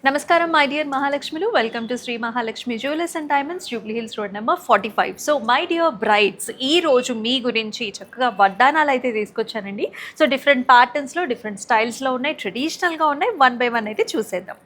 నమస్కారం my dear మహాలక్ష్మిలు, welcome to Shri Mahalakshmi jewellers and diamonds, Jubilee hills road number 45. So my dear brides, ఈ రోజు మీ గురించి చక్కగా వడ్డానాలు అయితే తీసుకొచ్చానండి. సో డిఫరెంట్ ప్యాటర్న్స్లో డిఫరెంట్ స్టైల్స్లో ఉన్నాయి, ట్రెడిషనల్గా ఉన్నాయి. 1 by 1 అయితే చూసేద్దాం.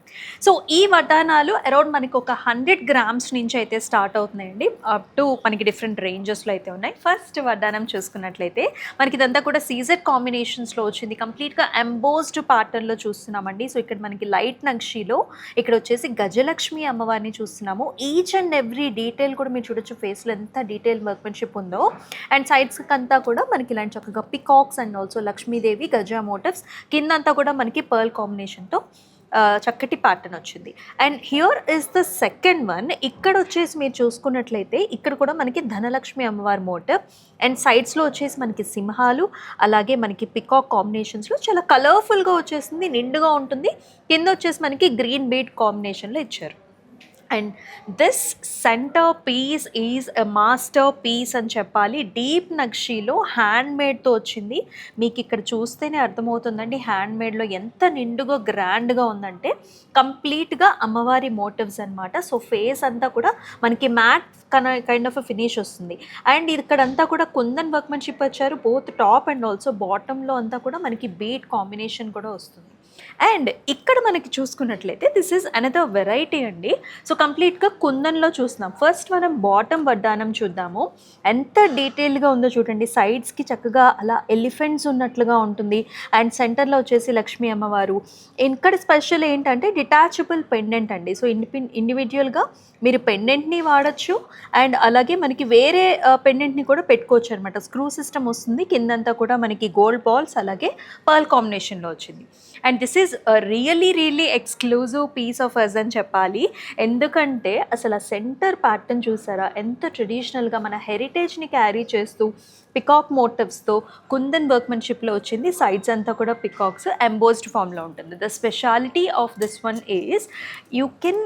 సో ఈ వడ్డానాలు అరౌండ్ మనకి ఒక 100 grams నుంచి అయితే స్టార్ట్ అవుతున్నాయండి, అప్ టు మనకి డిఫరెంట్ రేంజెస్లో అయితే ఉన్నాయి. ఫస్ట్ వడ్డానం చూసుకున్నట్లయితే మనకి ఇదంతా కూడా సీజెడ్ కాంబినేషన్స్లో వచ్చింది, కంప్లీట్గా ఎంబోస్డ్ ప్యాటర్న్లో చూస్తున్నామండి. సో ఇక్కడ మనకి లైట్ నక్షిలో ఇక్కడ వచ్చేసి గజలక్ష్మి అమ్మవారిని చూస్తున్నాము. ఈచ్ అండ్ ఎవ్రీ డీటెయిల్ కూడా మీరు చూడొచ్చు, ఫేస్లో ఎంత డీటెయిల్ వర్క్మెన్షిప్ ఉందో. అండ్ సైడ్స్కి అంతా కూడా మనకి ఇలాంటి చక్కగా పికాక్స్ అండ్ ఆల్సో లక్ష్మీదేవి గజా మోటివ్స్, కిందంతా కూడా మనకి పర్ల్ కాంబినేషన్తో చక్కటి ప్యాటర్న్ వచ్చింది. And here is the second one. ఇక్కడ వచ్చేసి మీరు చూసుకున్నట్లయితే ఇక్కడ కూడా మనకి ధనలక్ష్మి అమ్మవారి మోటివ్ అండ్ సైడ్స్లో వచ్చేసి మనకి సింహాలు, అలాగే మనకి పికాక్ కాంబినేషన్స్లో చాలా కలర్ఫుల్గా వచ్చేసింది, నిండుగా ఉంటుంది. కింద వచ్చేసి మనకి గ్రీన్ బీట్ కాంబినేషన్లో ఇచ్చారు. And this centre piece is a master piece అని చెప్పాలి. డీప్ నక్షీలో హ్యాండ్మేడ్తో వచ్చింది. మీకు ఇక్కడ చూస్తేనే అర్థమవుతుందండి హ్యాండ్మేడ్లో ఎంత నిండుగా గ్రాండ్గా ఉందంటే. కంప్లీట్గా అమ్మవారి మోటివ్స్ అనమాట. సో ఫేస్ అంతా కూడా మనకి మ్యాట్ కైండ్ ఆఫ్ ఫినిష్ వస్తుంది. అండ్ ఇక్కడంతా కూడా కుందన్ వర్క్మెన్షిప్ వచ్చారు, బోత్ టాప్ అండ్ ఆల్సో బాటంలో అంతా కూడా మనకి బీట్ కాంబినేషన్ కూడా వస్తుంది. అండ్ ఇక్కడ మనకి చూసుకున్నట్లయితే దిస్ ఈజ్ అనదర్ వెరైటీ అండి. సో కంప్లీట్గా కుందన్లో చూస్తున్నాం. ఫస్ట్ మనం బాటమ్ వడ్డానం చూద్దాము. ఎంత డీటెయిల్గా ఉందో చూడండి, సైడ్స్కి చక్కగా అలా ఎలిఫెంట్స్ ఉన్నట్లుగా ఉంటుంది. అండ్ సెంటర్లో వచ్చేసి లక్ష్మీ అమ్మవారు. ఇక్కడ స్పెషల్ ఏంటంటే డిటాచబుల్ పెండెంట్ అండి. సో ఇండివిజువల్గా మీరు పెండెంట్ని వాడచ్చు, అండ్ అలాగే మనకి వేరే పెండెంట్ని కూడా పెట్టుకోవచ్చు అనమాట. స్క్రూ సిస్టమ్ వస్తుంది, కిందంతా కూడా మనకి గోల్డ్ బాల్స్ అలాగే పర్ల్ కాంబినేషన్లో వచ్చింది. And this is really exclusive piece of us అని చెప్పాలి. ఎందుకంటే అసలు ఆ సెంటర్ ప్యాటర్న్ చూసారా, ఎంత ట్రెడిషనల్గా మన హెరిటేజ్ని క్యారీ చేస్తూ పికాక్ మోటివ్స్తో కుందన్ వర్క్మెన్షిప్లో వచ్చింది. సైడ్స్ అంతా కూడా పికాక్స్ ఎంబోస్డ్ ఫామ్లో ఉంటుంది. The speciality of this one is you can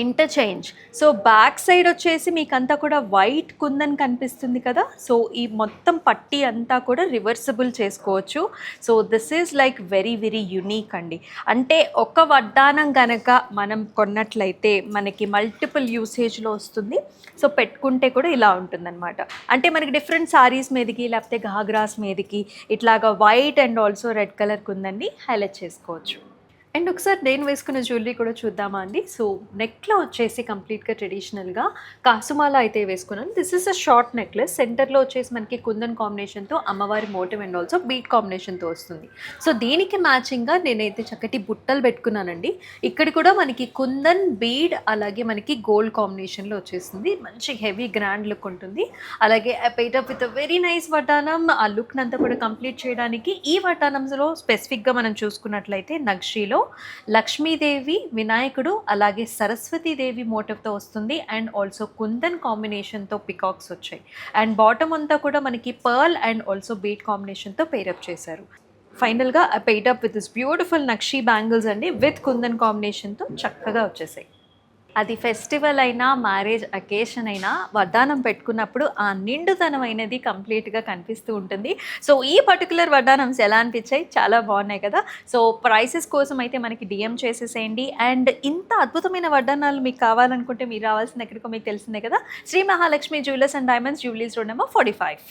interchange. So back side వచ్చేసి మీకు అంతా కూడా వైట్ కుందన్ కనిపిస్తుంది కదా, సో ఈ మొత్తం పట్టీ అంతా కూడా రివర్సిబుల్ చేసుకోవచ్చు. So this is like very unique అండి. అంటే ఒక వడ్డానం కనుక మనం కొన్నట్లయితే మనకి మల్టిపుల్ యూసేజ్లో వస్తుంది. సో పెట్టుకుంటే కూడా ఇలా ఉంటుందన్నమాట. అంటే మనకి డిఫరెంట్ సారీస్ మీదకి లేకపోతే ఘాగ్రాస్ మీదకి ఇట్లాగా white and also red colour కుందన్ని హైలైట్ చేసుకోవచ్చు. అండ్ ఒకసారి నేను వేసుకున్న జ్యువెలరీ కూడా చూద్దామా అండి. సో నెక్లో వచ్చేసి కంప్లీట్గా ట్రెడిషనల్గా కాసుమాల అయితే వేసుకున్నాను. This is a short necklace. సెంటర్లో వచ్చేసి మనకి కుందన్ కాంబినేషన్తో అమ్మవారి మోటివ్ అండ్ ఆల్సో బీట్ కాంబినేషన్తో వస్తుంది. సో దీనికి మ్యాచింగ్గా నేనైతే చక్కటి బుట్టలు పెట్టుకున్నానండి. ఇక్కడ కూడా మనకి కుందన్ బీడ్ అలాగే మనకి గోల్డ్ కాంబినేషన్లో వచ్చేసింది. మంచి హెవీ గ్రాండ్ లుక్ ఉంటుంది. అలాగే పేటప్ విత్ వెరీ నైస్ వడ్డానం. ఆ లుక్ని అంతా కూడా కంప్లీట్ చేయడానికి ఈ వడ్డానంలో స్పెసిఫిక్గా మనం చూసుకున్నట్లయితే నక్షీలో లక్ష్మీదేవి, వినాయకుడు అలాగే సరస్వతీదేవి మోటివ్తో వస్తుంది. అండ్ ఆల్సో కుందన్ కాంబినేషన్తో పికాక్స్ వచ్చాయి. అండ్ బాటమ్ అంతా కూడా మనకి పర్ల్ అండ్ ఆల్సో బీట్ కాంబినేషన్తో పేరప్ చేశారు. ఫైనల్గా pair up with this beautiful nakshi bangles అండి, విత్ కుందన్ కాంబినేషన్తో చక్కగా వచ్చేసాయి. అది ఫెస్టివల్ అయినా మ్యారేజ్ అకేషన్ అయినా వడ్డానం పెట్టుకున్నప్పుడు ఆ నిండుతనం అయినది కంప్లీట్గా కనిపిస్తూ ఉంటుంది. సో ఈ పర్టికులర్ వడ్డానమ్స్ ఎలా అనిపించాయి? చాలా బాగున్నాయి కదా. సో ప్రైసెస్ కోసం అయితే మనకి డిఎం చేసేసేయండి. అండ్ ఇంత అద్భుతమైన వడ్డానాలు మీకు కావాలనుకుంటే మీరు రావాల్సిన ఎక్కడికో మీకు తెలిసిందే కదా, Shri Mahalakshmi jewellers and diamonds, Jubilee hills road number 45.